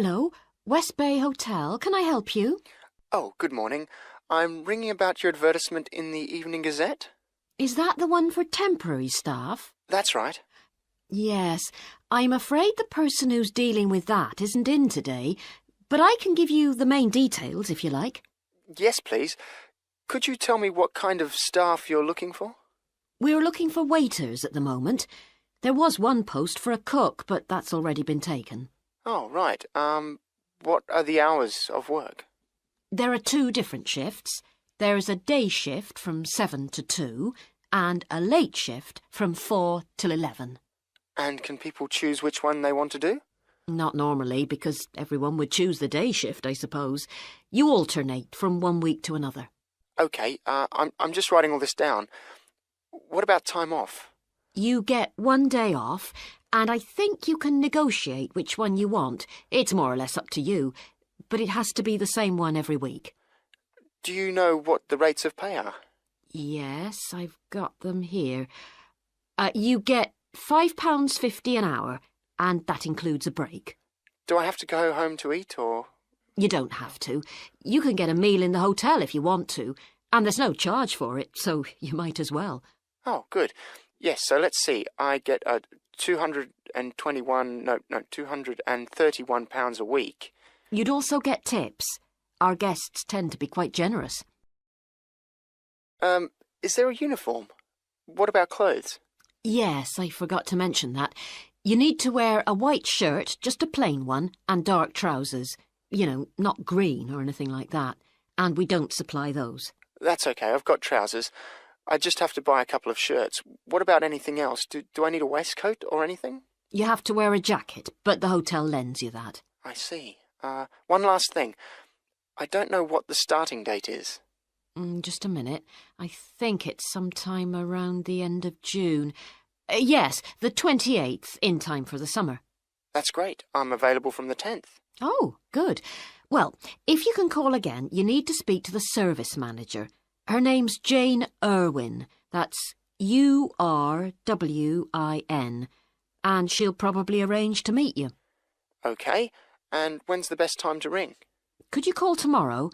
Hello, West Bay Hotel. Can I help you? Oh, good morning. I'm ringing about your advertisement in the Evening Gazette. Is that the one for temporary staff? That's right. Yes, I'm afraid the person who's dealing with that isn't in today, but I can give you the main details if you like. Yes, please. Could you tell me what kind of staff you're looking for? We're looking for waiters at the moment. There was one post for a cook, but that's already been taken. Oh, right. What are the hours of work? There are 2 different shifts. There's a day shift from 7 to 2 and a late shift from 4 till 11. And can people choose which one they want to do? Not normally, because everyone would choose the day shift, I suppose. You alternate from one week to another. OK, I'm just writing all this down. What about time off? You get 1 day off, and I think you can negotiate which one you want. It's more or less up to you, but it has to be the same one every week. Do you know what the rates of pay are? Yes, I've got them here. You get £5.50 an hour, and that includes a break. Do I have to go home to eat, or...? You don't have to. You can get a meal in the hotel if you want to, and there's no charge for it, so you might as well. Oh, good. Yes, so let's see. I get £231 a week. You'd also get tips. Our guests tend to be quite generous. Is there a uniform? What about clothes? Yes, I forgot to mention that. You need to wear a white shirt, just a plain one, and dark trousers. You know, not green or anything like that. And we don't supply those. That's okay, I've got trousers. I just have to buy a couple of shirts. What about anything else? Do I need a waistcoat or anything? You have to wear a jacket, but the hotel lends you that. I see. One last thing. I don't know what the starting date is. Just a minute. I think it's sometime around the end of June. Yes, the 28th, in time for the summer. That's great. I'm available from the 10th. Oh, good. Well, if you can call again, you need to speak to the service manager. Her name's Jane Irwin. That's URWIN. And she'll probably arrange to meet you. OK. And when's the best time to ring? Could you call tomorrow?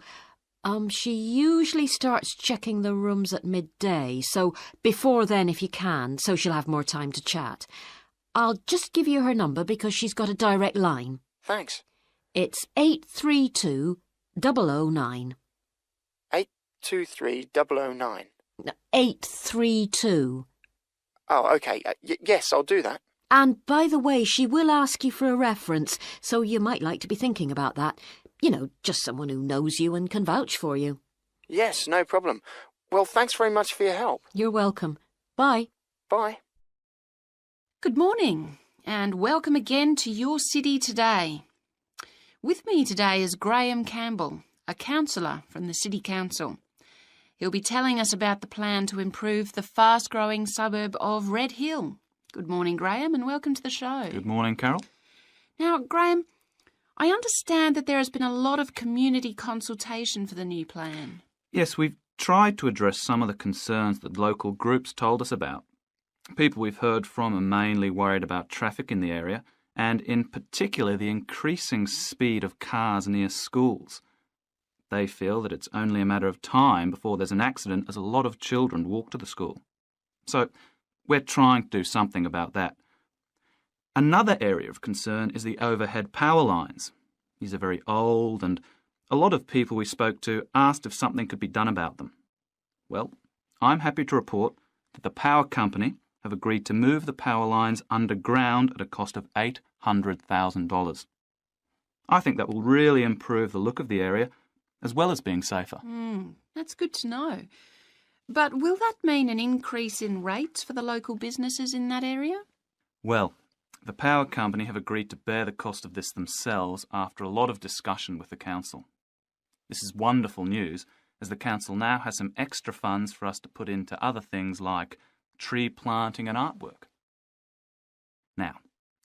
She usually starts checking the rooms at midday, so before then if you can, so she'll have more time to chat. I'll just give you her number because she's got a direct line. Thanks. It's 832-009. 823-009. 832. Oh, OK. Yes, I'll do that. And by the way, she will ask you for a reference, so you might like to be thinking about that. You know, just someone who knows you and can vouch for you. Yes, no problem. Well, thanks very much for your help. You're welcome. Bye. Bye. Good morning, and welcome again to Your City Today. With me today is Graham Campbell, a councillor from the City Council. He'll be telling us about the plan to improve the fast-growing suburb of Red Hill. Good morning, Graham, and welcome to the show. Good morning, Carol. Now, Graham, I understand that there has been a lot of community consultation for the new plan. Yes, we've tried to address some of the concerns that local groups told us about. People we've heard from are mainly worried about traffic in the area, and in particular the increasing speed of cars near schools. They feel that it's only a matter of time before there's an accident as a lot of children walk to the school. So we're trying to do something about that. Another area of concern is the overhead power lines. These are very old, and a lot of people we spoke to asked if something could be done about them. Well, I'm happy to report that the power company have agreed to move the power lines underground at a cost of $800,000. I think that will really improve the look of the area, as well as being safer. That's good to know. But will that mean an increase in rates for the local businesses in that area? Well, the power company have agreed to bear the cost of this themselves after a lot of discussion with the council. This is wonderful news, as the council now has some extra funds for us to put into other things like tree planting and artwork. Now,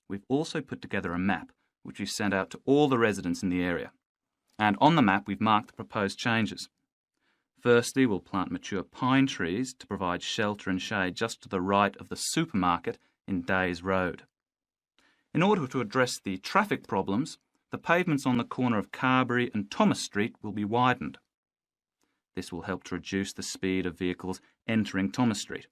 we've also put together a map which we've sent out to all the residents in the area. And on the map we've marked the proposed changes. Firstly, we'll plant mature pine trees to provide shelter and shade just to the right of the supermarket in Days Road. In order to address the traffic problems, the pavements on the corner of Carberry and Thomas Street will be widened. This will help to reduce the speed of vehicles entering Thomas Street.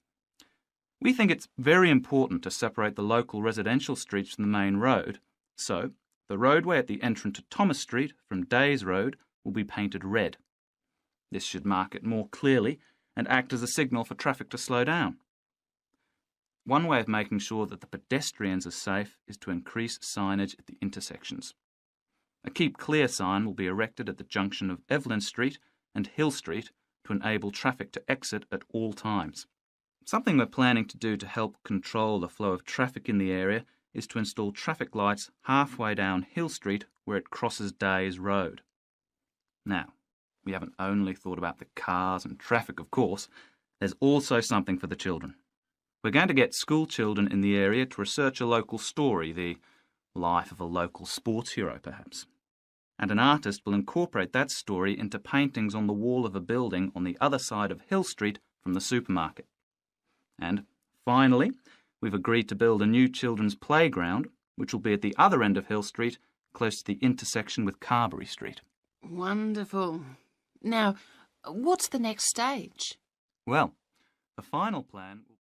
We think it's very important to separate the local residential streets from the main road, so the roadway at the entrance to Thomas Street from Days Road will be painted red. This should mark it more clearly and act as a signal for traffic to slow down. One way of making sure that the pedestrians are safe is to increase signage at the intersections. A Keep Clear sign will be erected at the junction of Evelyn Street and Hill Street to enable traffic to exit at all times. Something we're planning to do to help control the flow of traffic in the area is to install traffic lights halfway down Hill Street where it crosses Days Road. Now, we haven't only thought about the cars and traffic, of course. There's also something for the children. We're going to get school children in the area to research a local story, the life of a local sports hero, perhaps. And an artist will incorporate that story into paintings on the wall of a building on the other side of Hill Street from the supermarket. And finally, we've agreed to build a new children's playground, which will be at the other end of Hill Street, close to the intersection with Carberry Street. Wonderful. Now, what's the next stage? Well, the final plan will